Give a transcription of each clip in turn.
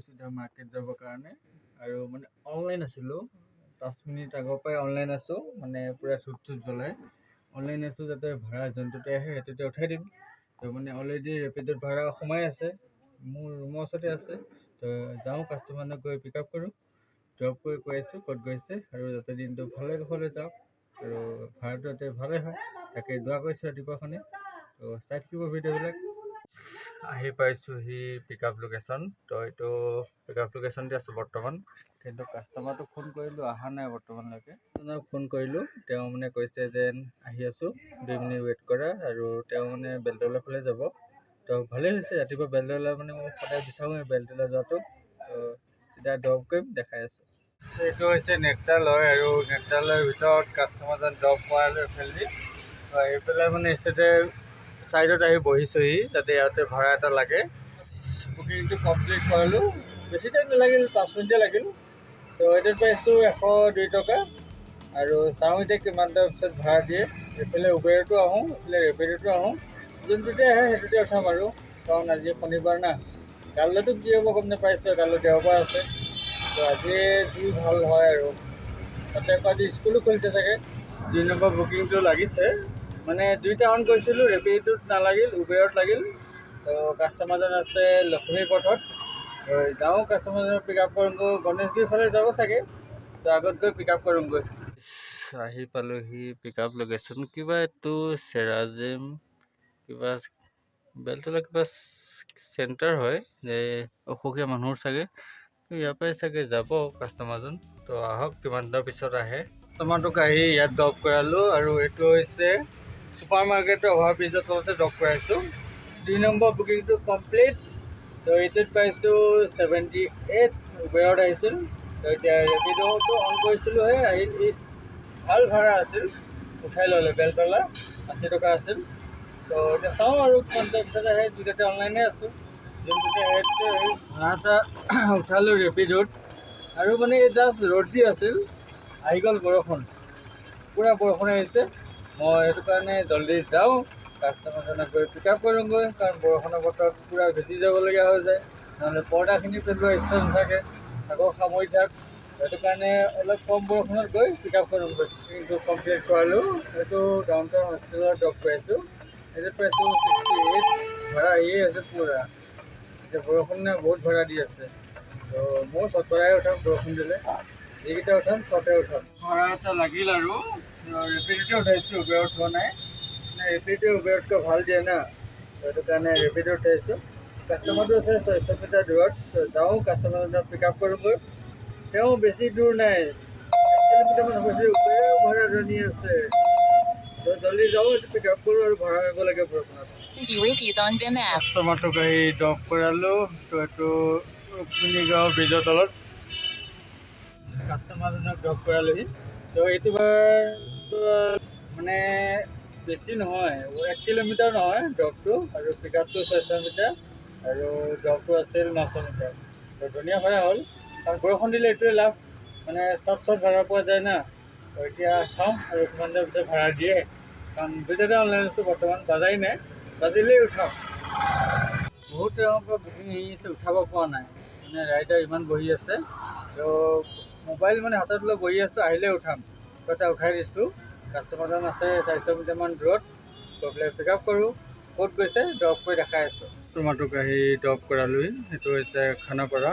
চিধা মাৰ্কেট যাবৰ কাৰণে আৰু মানে অনলাইন আছিলোঁ 5 মিনিট আগৰ পৰাই অনলাইন আছোঁ মানে পূৰা চুট জ্বলাই অনলাইন আছোঁ যাতে ভাড়া যোনটোতে আহে সেইটোতে উঠাই দিম তো মানে অলৰেডি ৰেপিডত ভাড়া সোমাই আছে মোৰ ৰুমৰ ওচৰতে আছে তো যাওঁ কাষ্টমাৰক গৈ পিক আপ কৰোঁ ড্ৰপ কৰি কৈ আছোঁ ক'ত গৈছে আৰু যাতে দিনটো ভালে কুশলে যাওক আৰু ভাড়াটো যাতে ভালে হয় তাকে দোৱা কৰিছোঁ ৰাতিপুৱাখনে তো চাই থাকিব ভিডিঅ'বিলাক আহি পাইছোঁহি পিক আপ লোকেশ্যন তো এইটো পিক আপ লোকেশ্যনতে আছোঁ বৰ্তমান কিন্তু কাষ্টমাৰটোক ফোন কৰিলোঁ অহা নাই বৰ্তমানলৈকে ফোন কৰিলোঁ তেওঁ মানে কৈছে যেন আহি আছোঁ 2 মিনিট ৱেইট কৰা আৰু তেওঁ মানে বেলতলা ফালে যাব তো ভালেই হৈছে ৰাতিপুৱা বেলতলা মানে মই সদায় বিচাৰোঁ বেলতলা যোৱাটো তো এতিয়া ড্ৰপ কৰিম দেখাই আছোঁ এইটো হৈছে নেত্ৰালয় আৰু নেত্ৰালয়ৰ ভিতৰত কাষ্টমাৰজন ড্ৰপ কৰালোঁ এইফালেদি আহি পেলাই মানে ষ্টেটে চাইডত আহি বহিছোঁহি যাতে ইয়াতে ভাড়া এটা লাগে বুকিংটো কমপ্লিট কৰালোঁ বেছি টাইম নালাগিল 5 মিনিটে লাগিল তো এইটোত পাইছোঁ 102 টকা আৰু চাওঁ এতিয়া কিমান টাইম পিছত ভাড়া দিয়ে এইফালে উবেৰতো আহোঁ এইফালে ৰেপিডতো আহোঁ যোনটোতে আহে সেইটোতে উঠাম আৰু কাৰণ আজি শনিবাৰ না কাইলৈতো কি হ'ব গম নাপাইছোঁ কাইলৈ দেওবাৰ আছে তো আজি যি ভাল হয় আৰু তাতে আজি স্কুলো খুলিছে চাগে 2 নম্বৰ বুকিংটো লাগিছে মানে দুইটা অন কৰিছিলোঁ ৰেপিডত নালাগিল উবেৰত লাগিল তো কাষ্টমাৰজন আছে লক্ষ্মী পথত যাওঁ কাষ্টমাৰজনক পিক আপ কৰোঁগৈ গণেশগুৰি ফালে যাব চাগে তো আগত গৈ পিক আপ কৰোঁগৈ আহি পালোঁহি পিক আপ লোকেশ্যন কিবা এইটো চেৰাজিম কিবা বেলতলা কিবা চেণ্টাৰ হয় যে অসুখীয়া মানুহৰ চাগে তো ইয়াৰ পৰাই চাগে যাব কাষ্টমাৰজন তো আহক কিমানটাৰ পিছত আহে কাষ্টমাৰটোক আহি ইয়াত ড্ৰপ কৰালোঁ আৰু এইটো হৈছে ছুপাৰ মাৰ্কেটৰ অভাৰব্ৰিজৰ তলতে ড্ৰপ কৰাইছোঁ 2 নম্বৰ বুকিংটো কমপ্লিট তো এইটোত পাইছোঁ 78 উবেৰত আহিছিল তো এতিয়া ৰেপিডটো অন কৰিছিলোঁহে আহিল ভাল ভাড়া আছিল উঠাই ল'লে বেলতলা 80 টকা আছিল তো এতিয়া চাওঁ আৰু কিমানটা পিছত আহে দুইটাতে অনলাইনে আছোঁ যোনটোতে ভাড়া এটা উঠালোঁ ৰেপিডত আৰু মানে এই জাষ্ট ৰ'দ দি আছিল আহি গ'ল বৰষুণ পূৰা বৰষুণ আহিছে মই সেইটো কাৰণে জল্দি যাওঁ কাষ্টমাৰজনক গৈ পিক আপ কৰোঁগৈ কাৰণ বৰষুণৰ বতৰত পূৰা ভিজি যাবলগীয়া হৈ যায় নহ'লে পৰ্দাখিনি পেলোৱা ইচ্ছা নাথাকে আকৌ সামৰি থাক সেইটো কাৰণে অলপ কম বৰষুণত গৈ পিক আপ কৰোঁগৈ কিন্তু কমপ্লিট কৰালোঁ এইটো ডাউন টাউন হস্পিটেলত ড্ৰপ কৰাইছোঁ এইটো পাইছোঁ 68 ভাড়া আহিয়ে আছে পূৰা এতিয়া বৰষুণে বহুত ভাড়া দি আছে তো মোৰ চতৰাই উঠাম বৰষুণ দিলে যিকেইটা উঠাম তাতে উঠাম ভাড়া এটা লাগিল আৰু ৰেপিডতে উঠাইছোঁ উবেৰত হোৱা নাই মানে ৰেপিডে উবেৰতকৈ ভাল দিয়ে না সেইটো কাৰণে ৰেপিডত উঠাইছোঁ কাষ্টমাৰটো আছে 600 মিটাৰ দূৰত যাওঁ কাষ্টমাৰজনক পিক আপ কৰোঁগৈ তেওঁ বেছি দূৰ নাই 1 কিলোমিটাৰমান হৈছে উবেৰেও ভাড়া জানি আছে তো জল্দি যাওঁ এইটো পিক আপ কৰোঁ আৰু ভাড়া আহিব লাগে বৰষুণত কাষ্টমাৰটোক আহি ড্ৰপ কৰালোঁ তো এইটো ৰুক্মিণীগাঁও ব্ৰিজৰ তলত কাষ্টমাৰজনক ড্ৰপ কৰালোহি তো এইটো বাৰ মানে বেছি নহয় 1 কিলোমিটাৰ নহয় ড্ৰপটো আৰু পিক আপটো 600 মিটাৰ আৰু ড্ৰপটো আছিল 900 মিটাৰ তো ধুনীয়া ভাড়া হ'ল কাৰণ বৰষুণ দিলে এইটোৱে লাভ মানে চব ভাড়া পোৱা যায় না তো এতিয়া চাওঁ আৰু কিমান টাইম পিছত ভাড়া দিয়ে কাৰণ দুইটাতে অনলাইন আছোঁ বৰ্তমান বাজাই নাই বাজিলেই উঠাম বহুত তেওঁৰ পৰা বুকিং আহি আছে উঠাব পৰা নাই মানে ৰাইডাৰ ইমান বহি আছে তো মোবাইল মানে হাতত লৈ বহি আছোঁ আহিলে উঠাম তো এটা উঠাই দিছোঁ কাষ্টমাৰজন আছে 400 মিটাৰমান দূৰত গৈ পেলাই পিক আপ কৰোঁ ক'ত গৈছে ড্ৰপ কৰি দেখাই আছোঁ কাষ্টমাৰটোক আহি ড্ৰপ কৰালোহি সেইটো হৈছে খানাপাৰা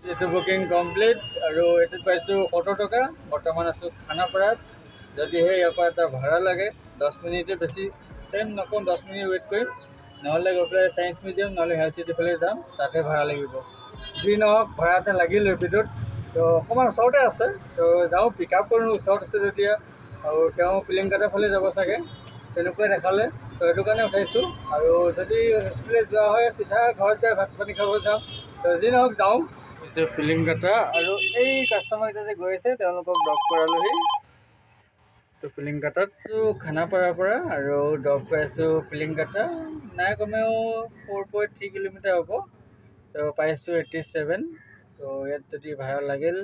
এইটো বুকিং কমপ্লিট আৰু এইটোত পাইছোঁ 70 টকা বৰ্তমান আছোঁ খানাপাৰাত যদিহে ইয়াৰ পৰা এটা ভাড়া লাগে 10 মিনিটে বেছি টাইম নকওঁ 10 মিনিট ৱেইট কৰিম নহ'লে গৈ পেলাই ছায়েন্স মিউজিয়াম নহ'লে হেল্থ চিটি ফালে যাম তাতে ভাড়া লাগিব যি নহওক ভাড়া এটা লাগিল ৰেপিডত তো অকণমান ওচৰতে আছে তো যাওঁ পিক আপ কৰোঁ ওচৰত আছে যেতিয়া আৰু তেওঁ পিলিংকাটাৰ ফালে যাব চাগে তেনেকুৱাই দেখালে তো সেইটো কাৰণে উঠাইছোঁ আৰু যদি হস্পিটেল যোৱা হয় চিধা ঘৰত যাই ভাত পানী খাব যাম তো যি নহওক যাওঁ এইটো পিলিংকাটা আৰু এই কাষ্টমাৰকেইটা যে গৈ আছে তেওঁলোকক ড্ৰপ কৰালোহি তো পিলিংকাটাত খানাপাৰাৰ পৰা আৰু ড্ৰপ কৰাইছোঁ পিলিংকাটা নাই কমেও 4.3 কিলোমিটাৰ হ'ব তো পাইছোঁ 87 তো ইয়াত যদি ভাড়া লাগিল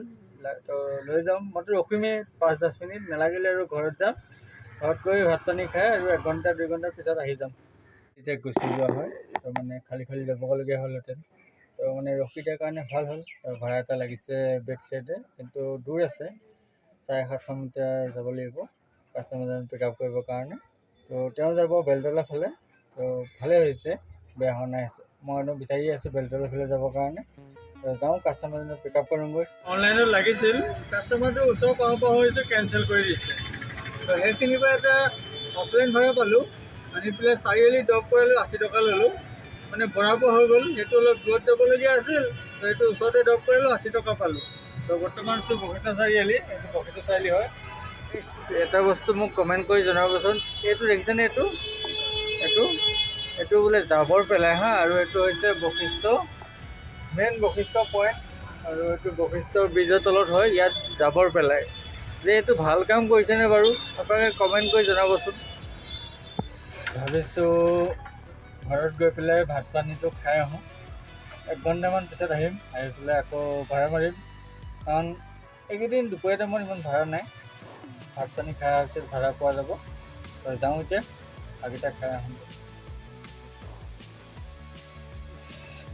তো লৈ যাম মইতো ৰখিমেই 5-10 মিনিট নালাগিলে আৰু ঘৰত যাম ঘৰত গৈ ভাত পানী খাই আৰু 1 ঘণ্টা 2 ঘণ্টাৰ পিছত আহি যাম এতিয়া গুচি যোৱা হয় তো মানে খালী যাবগৈলগীয়া হ'লহেঁতেন তো মানে ৰখি দিয়াৰ কাৰণে ভাল হ'ল। ভাড়া এটা লাগিছে বেক চাইডে, কিন্তু দূৰ আছে, 750 মিটাৰ যাব লাগিব কাষ্টমাৰজন পিক আপ কৰিবৰ কাৰণে। তো তেওঁ যাব বেলতলা ফালে। তো ভালেই হৈছে, বেয়া হোৱা নাই। মই বিচাৰি আছোঁ বেলতলা ফালে যাবৰ কাৰণে। তো যাওঁ কাষ্টমাৰজনক পিক আপ কৰোঁগৈ। অনলাইনত লাগিছিল, কাষ্টমাৰটো ওচৰ পাওঁ হৈছে, কেঞ্চেল কৰি দিছে। তো সেইখিনিৰ পৰা এটা অফলাইন ভাড়া পালোঁ, আনি পেলাই চাৰিআলি ড্ৰপ কৰিলোঁ, 80 টকা ল'লোঁ। মানে বৰাবৰ হৈ গ'ল, সেইটো অলপ দূৰত যাবলগীয়া আছিল। তো সেইটো ওচৰতে ড্ৰপ কৰিলোঁ, 80 টকা পালোঁ। তো বৰ্তমান আছোঁ বশিষ্ঠ চাৰিআলি, এইটো বশিষ্ঠ চাৰিআলি হয়। এটা বস্তু মোক কমেণ্ট কৰি জনাবচোন, এইটো দেখিছেনে? এইটো বোলে জাবৰ পেলায় হা, আৰু এইটো হৈছে বশিষ্ঠ মেইন বশিষ্ঠ পইণ্ট, আৰু এইটো বশিষ্ঠ ব্ৰিজৰ তলত হয়। ইয়াত জাবৰ পেলায় যে এইটো ভাল কাম কৰিছেনে বাৰু? আপোনালোকে কমেণ্ট কৰি জনাবচোন। ভাবিছোঁ ঘৰত গৈ পেলাই ভাত পানীটো খাই আহোঁ, 1 ঘণ্টামান পিছত আহিম। আহি পেলাই আকৌ ভাড়া মাৰিম, কাৰণ এইকেইদিন দুপৰীয়া টাইমত ইমান ভাড়া নাই। ভাত পানী খাই অহাৰ পিছত ভাড়া পোৱা যাব। তো যাওঁ এতিয়া, ভাতকেইটা খাই আহোঁ।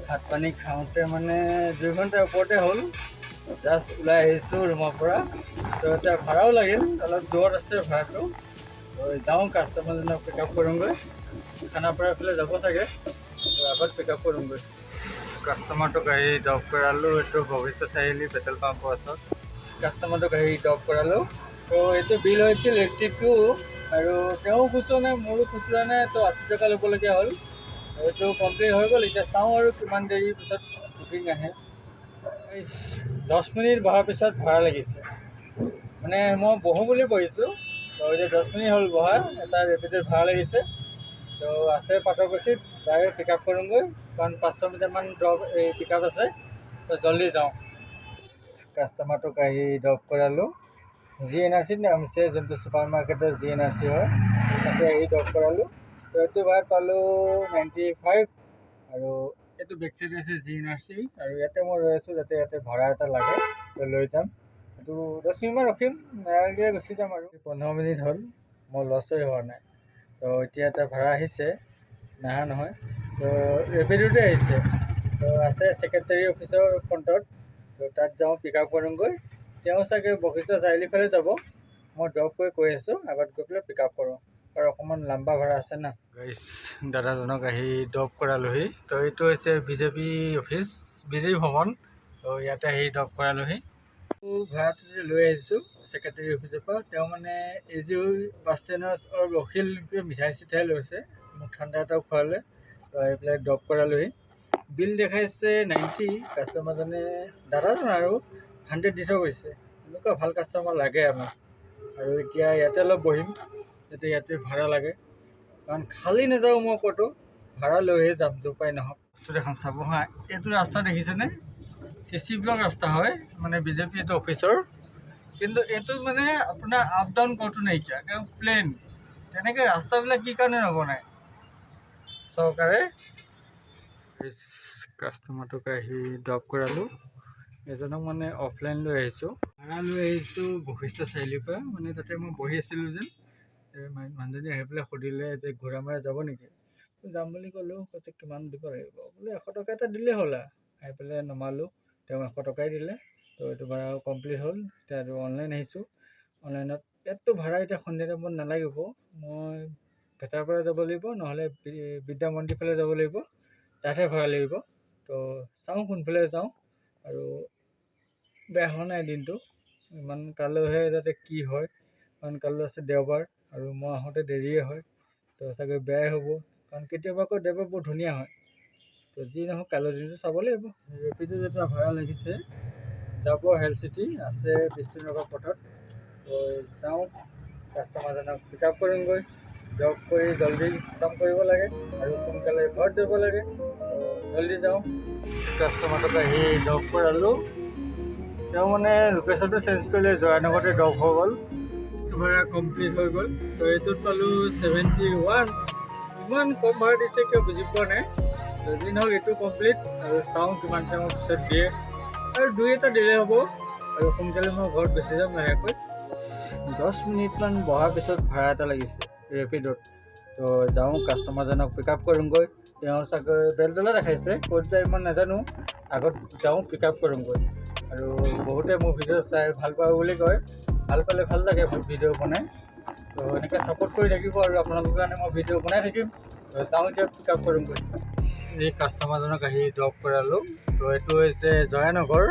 ভাত পানী খাওঁতে মানে 2 ঘণ্টাৰ ওপৰতে হ'ল। জাষ্ট ওলাই আহিছোঁ ৰুমৰ পৰা। তো এতিয়া ভাড়াও লাগিল, অলপ দূৰত আছে ভাড়াটো। তো যাওঁ কাষ্টমাৰজনক পিক আপ কৰোঁগৈ। খানাপাৰাৰ ফালে যাব চাগে, তো আগত পিক আপ কৰোঁগৈ। কাষ্টমাৰটোক আহি ড্ৰপ কৰালোঁ, এইটো বশিষ্ঠ চাৰিআলি পেট্ৰল পাম্পৰ ওচৰত। কাষ্টমাৰটোক আহি ড্ৰপ কৰালোঁ। তো এইটো বিল হৈছিল 82, আৰু তেওঁ খুচুৰা নাই, মোৰো খুচুৰা নাই। তো 80 টকা ল'বলগীয়া হ'ল। এইটো কমপ্লিট হৈ গ'ল। এতিয়া চাওঁ আৰু কিমান দেৰিৰ পিছত বুকিং আহে। 10 মিনিট বহাৰ পিছত ভাড়া লাগিছে, মানে মই বহোঁ বুলি বহিছোঁ। তো এতিয়া 10 মিনিট হ'ল বহা, এটা ৰেপিডত ভাড়া লাগিছে। তো আছে পাটৰকুচিত, যাই পিক আপ কৰোঁগৈ, কাৰণ 500 মিটাৰমান পিক আপ আছে। তো জল্দি যাওঁ। কাষ্টমাৰটোক আহি ড্ৰপ কৰালোঁ, GNRC নামিছে, যোনটো ছুপাৰ মাৰ্কেটৰ GNRC হয়, তাতে আহি ড্ৰপ কৰালোঁ। তো এইটো ভাড়াত পালোঁ 95, আৰু এইটো বেক চাইড আছে GNRC, আৰু ইয়াতে মই ৰৈ আছোঁ, যাতে ইয়াতে ভাড়া এটা লাগে, তো লৈ যাম। এইটো 10 মিনিটমান ৰখিম, নালাগিলে গুচি যাম। আৰু 15 মিনিট হ'ল, মোৰ লছেই হোৱা নাই। তো এতিয়া এটা ভাড়া আহিছে, নাহা নহয়। তো ৰেপিডতে আহিছে। তো আছে ছেক্ৰেটাৰী অফিচৰ ফ্ৰণ্টত। তো তাত যাওঁ, পিক আপ কৰোঁগৈ। তেওঁ চাগে বশিষ্ঠ চাৰিআলি ফালে যাব। মই ড্ৰপ কৰি কৈ আছোঁ, আগত গৈ পেলাই পিক আপ কৰোঁ, আৰু অকণমান লম্বা ভাড়া আছে না। গাইছ, দাদাজনক আহি ড্ৰপ কৰালোহি। তো এইটো হৈছে বিজেপি অফিচ, বিজেপি ভৱন। তো ইয়াতে আহি ড্ৰপ কৰালোহি। ভাড়াটো যে লৈ আহিছোঁ ছেক্ৰেটাৰী অফিচৰ পৰা, তেওঁ মানে AGO বাছ ষ্টেণ্ডৰ ৰখিল, মিঠাই চিঠাই লৈছে, মোক ঠাণ্ডা এটাও খোৱালে। তো আহি পেলাই ড্ৰপ কৰালোহি। বিল দেখাইছে 90, কাষ্টমাৰজনে দাদাজন আৰু 100 দি থৈ গৈছে। এনেকুৱা ভাল কাষ্টমাৰ লাগে আমাক। আৰু এতিয়া ইয়াতে অলপ বহিম, যাতে ইয়াতে ভাড়া লাগে, কাৰণ খালী নাযাওঁ মই ক'তো, ভাড়া লৈহে যাম য'পাই নহওক। বস্তু দেখাম চাব হা। এইটো ৰাস্তা দেখিছেনে? CC ব্লক ৰাস্তা হয়, মানে বিজেপি এইটো অফিচৰ। কিন্তু এইটো মানে আপোনাৰ আপ ডাউন ক'তো নাইকিয়া, একদম প্লেইন। তেনেকৈ ৰাস্তাবিলাক কি কাৰণে নবনায় চৰকাৰে? কাষ্টমাৰটোক আহি ড্ৰপ কৰালোঁ। এজনক মানে অফলাইন লৈ আহিছোঁ, ভাড়া লৈ আহিছোঁ বশিষ্ঠ চাৰিআলিৰ পৰা। মানে তাতে মই বহি আছিলোঁ যেন, মানুহজনী আহি পেলাই সুধিলে যে ঘোঁৰামৰা যাব নেকি? যাম বুলি ক'লোঁ। কৈছে কিমান দিব লাগিব? বোলে 100 টকা এটা দিলেই হ'ল। আহি পেলাই নমালোঁ, তেওঁ 100 টকাই দিলে। তো এইটো ভাড়া কমপ্লিট হ'ল। এতিয়া আৰু অনলাইন আহিছোঁ। অনলাইনত ইয়াততো ভাড়া এতিয়া সন্ধিয়া টাইমত নালাগিব। মই ভেটাৰপাৰা যাব লাগিব, নহ'লে বিদ্যা মন্দিৰ ফালে যাব লাগিব, তাতহে ভাড়া লাগিব। তো চাওঁ কোনফালে যাওঁ। আৰু বেয়া হোৱা নাই দিনটো, ইমান কালৈহে যাতে কি হয়, কাৰণ কাইলৈ আছে দেওবাৰ, আৰু মই আহোঁতে দেৰিয়ে হয়। তো চাগৈ বেয়াই হ'ব, কাৰণ কেতিয়াবা আকৌ দেওবাৰ বৰ ধুনীয়া হয়। তো যি নহওক, কাইলৈ দিনটো চাব লাগিব। ৰেপিডত এটা ভাড়া লাগিছে, যাব হেল্থ চিটি, আছে বিষ্ণুনগৰ পথত। তো যাওঁ, কাষ্টমাৰজনক পিক আপ কৰোঁগৈ। ড্ৰপ কৰি জল্দি কাম কৰিব লাগে, আৰু সোনকালে ঘৰত যাব লাগে। জল্দি যাওঁ। কাষ্টমাৰটোক আহি ড্ৰপ কৰালোঁ। তেওঁ মানে লোকেশ্যনটো চেঞ্জ কৰিলে, জয়ানগৰতে ড্ৰপ হৈ গ'ল। এইটো ভাড়া কমপ্লিট হৈ গ'ল। তো এইটোত পালোঁ 71। ইমান কম ভাড়া দিছে কিয় বুজি পোৱা নাই। যদি নহওক এইটো কমপ্লিট, আৰু চাওঁ কিমান টাইমৰ পিছত দিয়ে, আৰু 2 এটা দিলে হ'ব। আৰু সোনকালে মই ঘৰত গুচি যাম লাহেকৈ। 10 মিনিটমান বহাৰ পিছত ভাড়া এটা লাগিছে ৰেপিডত। তো যাওঁ, কাষ্টমাৰজনক পিক আপ কৰোঁগৈ। তেওঁ চাগৈ বেলতলা দেখাইছে, ক'ত যায় মই নাজানো। আগত যাওঁ পিক আপ কৰোঁগৈ। আৰু বহুতে মোৰ ভিডিঅ' চাই ভাল পাওঁ বুলি কয়, ভাল পালে ভাল লাগে মোৰ ভিডিঅ' বনাই। তো এনেকৈ ছাপোৰ্ট কৰি থাকিব আৰু আপোনালোকৰ কাৰণে মই ভিডিঅ' বনাই থাকিম। তো যাওঁ এতিয়া পিক আপ কৰোঁগৈ। এই কাষ্টমাৰজনক আহি ড্ৰপ কৰালোঁ। তো এইটো হৈছে জয়ানগৰ,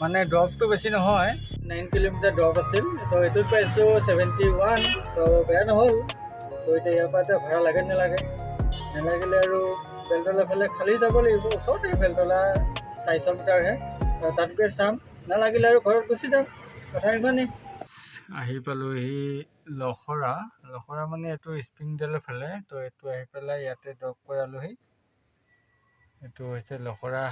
মানে ড্ৰপটো বেছি নহয়, 9 কিলোমিটাৰ ড্ৰপ আছিল। তো এইটোত পাইছোঁ 71। তো বেয়া নহ'ল। তো এতিয়া ইয়াৰ পৰা এতিয়া ভাড়া লাগে নালাগে, নালাগিলে আৰু বেলতলা ফালে খালি যাব লাগিব। ওচৰতে বেলতলা 400 মিটাৰহে, তাত গৈ চাম, নালাগিলে আৰু ঘৰত গুচি যাম। কথা ইমানেই। আহি পালোঁহি লখৰা। লখৰা মানে এইটো স্প্ৰিংডেলৰ ফালে। তো এইটো আহি পেলাই ইয়াতে ড্ৰপ কৰালোহি। এইটো হৈছে লখৰা।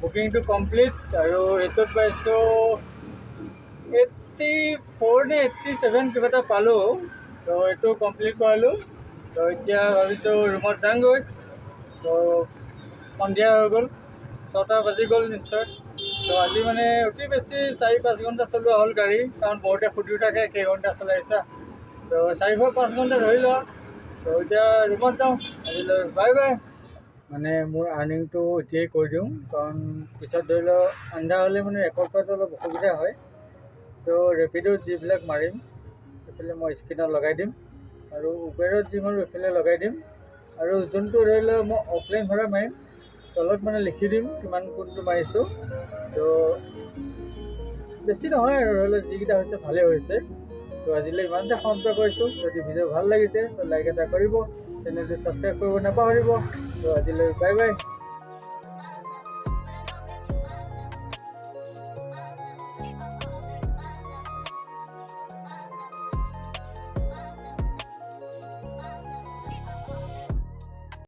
বুকিংটো কমপ্লিট। আৰু এইটোত পাইছোঁ 84 নে 87 কিবা এটা পালোঁ। তো এইটো কমপ্লিট কৰালোঁ। তো এতিয়া ভাবিছোঁ ৰুমত যামগৈ। তো সন্ধিয়া হৈ গ'ল, 6টা বাজি গ'ল নিশ্চয়। তো আজি মানে অতি বেছি 4-5 ঘণ্টা চলোৱা হ'ল গাড়ী, কাৰণ বহুতে সুধিও থাকে কেইঘণ্টা চলাইছা। তো 4-5 ঘণ্টা ধৰি লোৱা। তো এতিয়া ৰুমত যাওঁ। আজিলৈ বাই বাই। মানে মোৰ আৰ্নিংটো এতিয়াই কৰি দিওঁ, কাৰণ পিছত ধৰি লওক আন্ধা হ'লে মানে ৰেকৰ্ড কৰাটো অলপ অসুবিধা হয়। তো ৰেপিডত যিবিলাক মাৰিম সেইফালে মই স্ক্ৰীণত লগাই দিম, আৰু উবেৰত যি মাৰোঁ এইফালে লগাই দিম। আৰু যোনটো ধৰি লওক মই অফলাইন ভাড়া মাৰিম, তলত মানে লিখি দিম কিমান কোনটো মাৰিছোঁ। তো বেছি নহয় আৰু ধৰি লওক যিকেইটা হৈছে ভালেই হৈছে। তো আজিলৈ ইমানতে সমাপ্ত কৰিছোঁ। যদি ভিডিঅ' ভাল লাগিছে তো লাইক এটা কৰিব, চেনেলটো ছাবস্ক্ৰাইব কৰিব নাপাহৰিব। তো আজিলৈ বাই বাই।